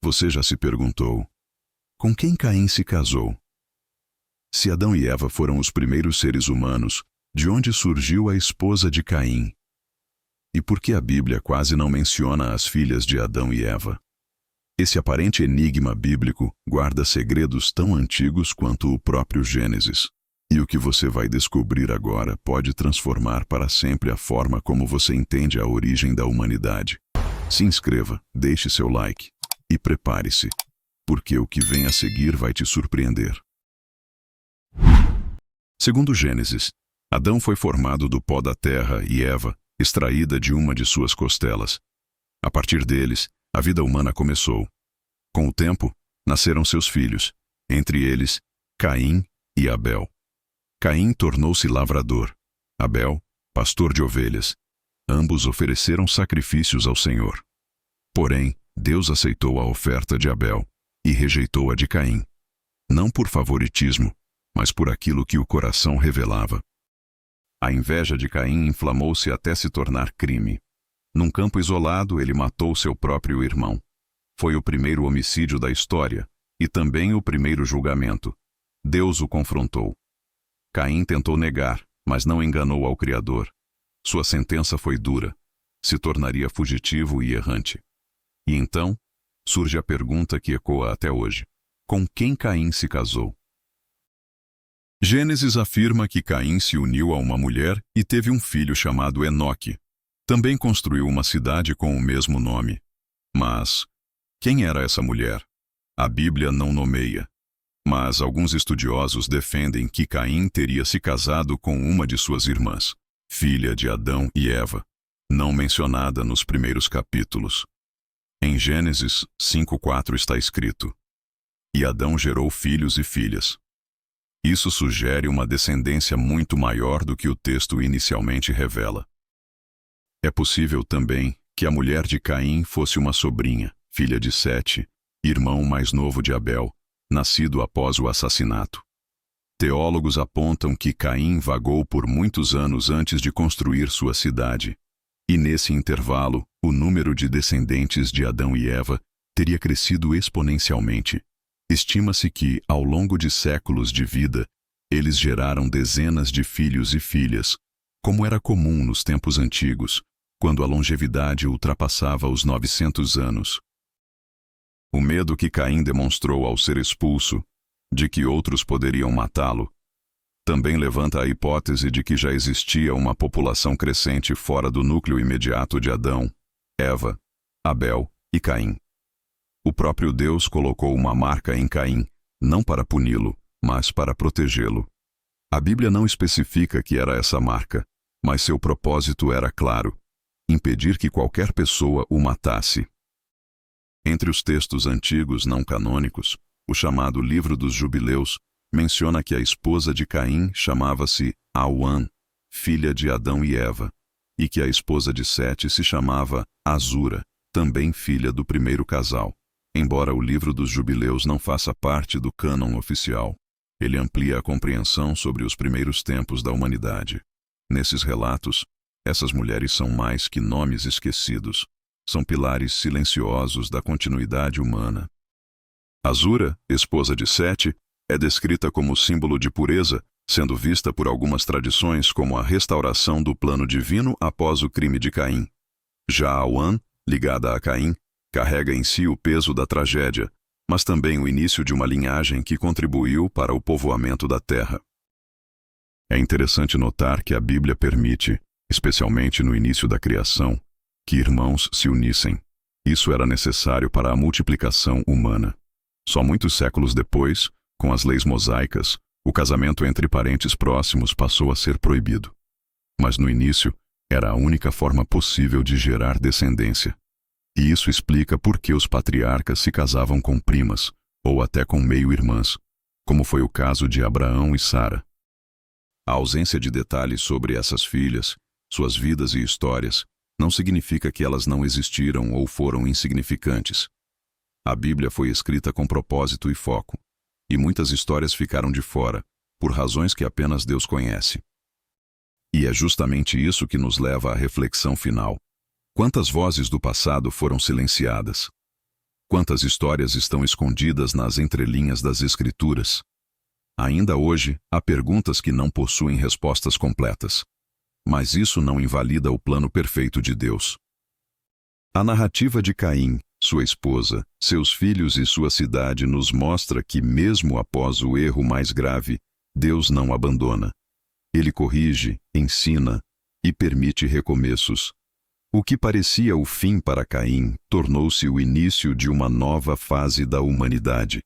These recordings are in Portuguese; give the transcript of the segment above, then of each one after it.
Você já se perguntou: com quem Caim se casou? Se Adão e Eva foram os primeiros seres humanos, de onde surgiu a esposa de Caim? E por que a Bíblia quase não menciona as filhas de Adão e Eva? Esse aparente enigma bíblico guarda segredos tão antigos quanto o próprio Gênesis. E o que você vai descobrir agora pode transformar para sempre a forma como você entende a origem da humanidade. Se inscreva, deixe seu like e prepare-se, porque o que vem a seguir vai te surpreender. Segundo Gênesis, Adão foi formado do pó da terra e Eva, extraída de uma de suas costelas. A partir deles, a vida humana começou. Com o tempo, nasceram seus filhos, entre eles, Caim e Abel. Caim tornou-se lavrador, Abel, pastor de ovelhas. Ambos ofereceram sacrifícios ao Senhor. Porém, Deus aceitou a oferta de Abel e rejeitou a de Caim. Não por favoritismo, mas por aquilo que o coração revelava. A inveja de Caim inflamou-se até se tornar crime. Num campo isolado, ele matou seu próprio irmão. Foi o primeiro homicídio da história e também o primeiro julgamento. Deus o confrontou. Caim tentou negar, mas não enganou ao Criador. Sua sentença foi dura. Se tornaria fugitivo e errante. E então, surge a pergunta que ecoa até hoje: com quem Caim se casou? Gênesis afirma que Caim se uniu a uma mulher e teve um filho chamado Enoque. Também construiu uma cidade com o mesmo nome. Mas quem era essa mulher? A Bíblia não nomeia. Mas alguns estudiosos defendem que Caim teria se casado com uma de suas irmãs, filha de Adão e Eva, não mencionada nos primeiros capítulos. Em Gênesis 5:4 está escrito: e Adão gerou filhos e filhas. Isso sugere uma descendência muito maior do que o texto inicialmente revela. É possível também que a mulher de Caim fosse uma sobrinha, filha de Sete, irmão mais novo de Abel, nascido após o assassinato. Teólogos apontam que Caim vagou por muitos anos antes de construir sua cidade, e nesse intervalo, o número de descendentes de Adão e Eva teria crescido exponencialmente. Estima-se que, ao longo de séculos de vida, eles geraram dezenas de filhos e filhas, como era comum nos tempos antigos, quando a longevidade ultrapassava os 900 anos. O medo que Caim demonstrou ao ser expulso, de que outros poderiam matá-lo, também levanta a hipótese de que já existia uma população crescente fora do núcleo imediato de Adão, Eva, Abel e Caim. O próprio Deus colocou uma marca em Caim, não para puni-lo, mas para protegê-lo. A Bíblia não especifica que era essa marca, mas seu propósito era claro: impedir que qualquer pessoa o matasse. Entre os textos antigos não canônicos, o chamado Livro dos Jubileus menciona que a esposa de Caim chamava-se Auã, filha de Adão e Eva, e que a esposa de Sete se chamava Azura, também filha do primeiro casal. Embora o Livro dos Jubileus não faça parte do cânon oficial, ele amplia a compreensão sobre os primeiros tempos da humanidade. Nesses relatos, essas mulheres são mais que nomes esquecidos. São pilares silenciosos da continuidade humana. Azura, esposa de Sete, é descrita como símbolo de pureza, sendo vista por algumas tradições como a restauração do plano divino após o crime de Caim. Já Auã, ligada a Caim, carrega em si o peso da tragédia, mas também o início de uma linhagem que contribuiu para o povoamento da terra. É interessante notar que a Bíblia permite, especialmente no início da criação, que irmãos se unissem. Isso era necessário para a multiplicação humana. Só muitos séculos depois, com as leis mosaicas, o casamento entre parentes próximos passou a ser proibido. Mas no início, era a única forma possível de gerar descendência. E isso explica por que os patriarcas se casavam com primas, ou até com meio-irmãs, como foi o caso de Abraão e Sara. A ausência de detalhes sobre essas filhas, suas vidas e histórias, não significa que elas não existiram ou foram insignificantes. A Bíblia foi escrita com propósito e foco, e muitas histórias ficaram de fora, por razões que apenas Deus conhece. E é justamente isso que nos leva à reflexão final. Quantas vozes do passado foram silenciadas? Quantas histórias estão escondidas nas entrelinhas das Escrituras? Ainda hoje, há perguntas que não possuem respostas completas. Mas isso não invalida o plano perfeito de Deus. A narrativa de Caim, sua esposa, seus filhos e sua cidade nos mostra que, mesmo após o erro mais grave, Deus não abandona. Ele corrige, ensina e permite recomeços. O que parecia o fim para Caim tornou-se o início de uma nova fase da humanidade.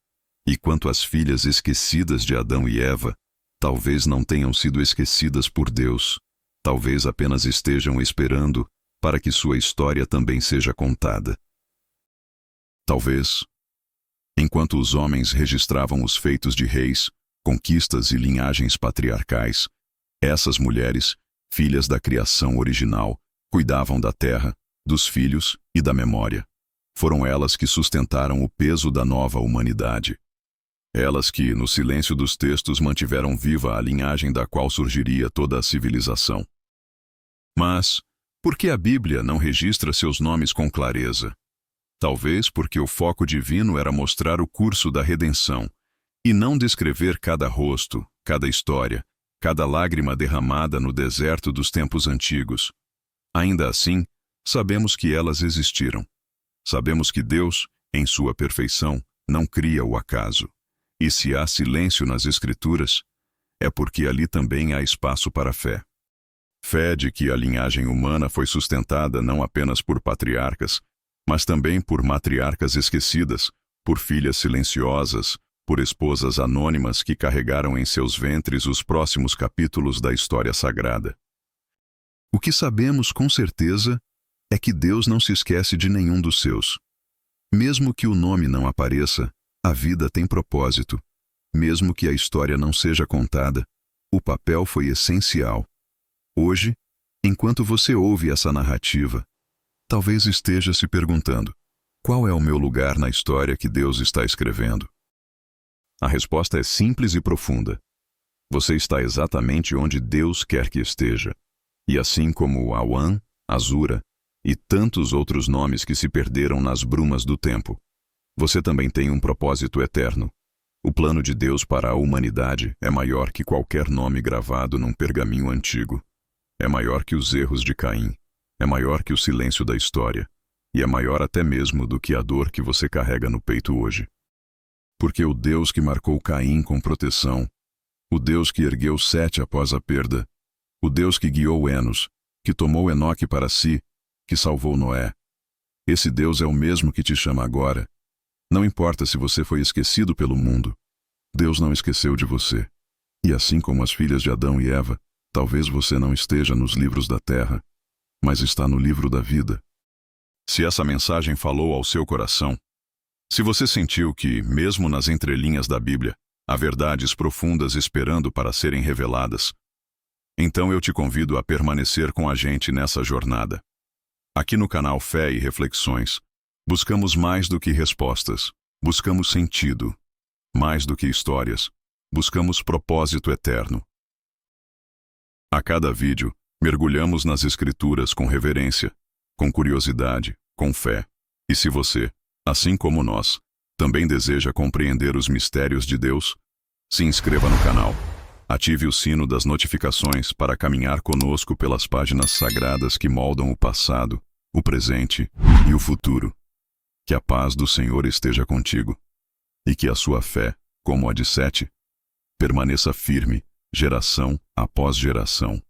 E quanto às filhas esquecidas de Adão e Eva, talvez não tenham sido esquecidas por Deus. Talvez apenas estejam esperando para que sua história também seja contada. Talvez, enquanto os homens registravam os feitos de reis, conquistas e linhagens patriarcais, essas mulheres, filhas da criação original, cuidavam da terra, dos filhos e da memória. Foram elas que sustentaram o peso da nova humanidade. Elas que, no silêncio dos textos, mantiveram viva a linhagem da qual surgiria toda a civilização. Mas, por que a Bíblia não registra seus nomes com clareza? Talvez porque o foco divino era mostrar o curso da redenção, e não descrever cada rosto, cada história, cada lágrima derramada no deserto dos tempos antigos. Ainda assim, sabemos que elas existiram. Sabemos que Deus, em sua perfeição, não cria o acaso. E se há silêncio nas Escrituras, é porque ali também há espaço para a fé. Fé de que a linhagem humana foi sustentada não apenas por patriarcas, mas também por matriarcas esquecidas, por filhas silenciosas, por esposas anônimas que carregaram em seus ventres os próximos capítulos da história sagrada. O que sabemos com certeza é que Deus não se esquece de nenhum dos seus. Mesmo que o nome não apareça, a vida tem propósito. Mesmo que a história não seja contada, o papel foi essencial. Hoje, enquanto você ouve essa narrativa, talvez esteja se perguntando: qual é o meu lugar na história que Deus está escrevendo? A resposta é simples e profunda. Você está exatamente onde Deus quer que esteja. E assim como Awan, Azura e tantos outros nomes que se perderam nas brumas do tempo, você também tem um propósito eterno. O plano de Deus para a humanidade é maior que qualquer nome gravado num pergaminho antigo. É maior que os erros de Caim. É maior que o silêncio da história. E é maior até mesmo do que a dor que você carrega no peito hoje. Porque o Deus que marcou Caim com proteção, o Deus que ergueu Sete após a perda, o Deus que guiou Enos, que tomou Enoque para si, que salvou Noé, esse Deus é o mesmo que te chama agora. Não importa se você foi esquecido pelo mundo, Deus não esqueceu de você. E assim como as filhas de Adão e Eva, talvez você não esteja nos livros da terra, mas está no livro da vida. Se essa mensagem falou ao seu coração, se você sentiu que, mesmo nas entrelinhas da Bíblia, há verdades profundas esperando para serem reveladas, então eu te convido a permanecer com a gente nessa jornada. Aqui no canal Fé e Reflexões, buscamos mais do que respostas, buscamos sentido. Mais do que histórias, buscamos propósito eterno. A cada vídeo, mergulhamos nas Escrituras com reverência, com curiosidade, com fé. E se você, assim como nós, também deseja compreender os mistérios de Deus, se inscreva no canal. Ative o sino das notificações para caminhar conosco pelas páginas sagradas que moldam o passado, o presente e o futuro. Que a paz do Senhor esteja contigo, e que a sua fé, como a de Sete, permaneça firme, geração após geração.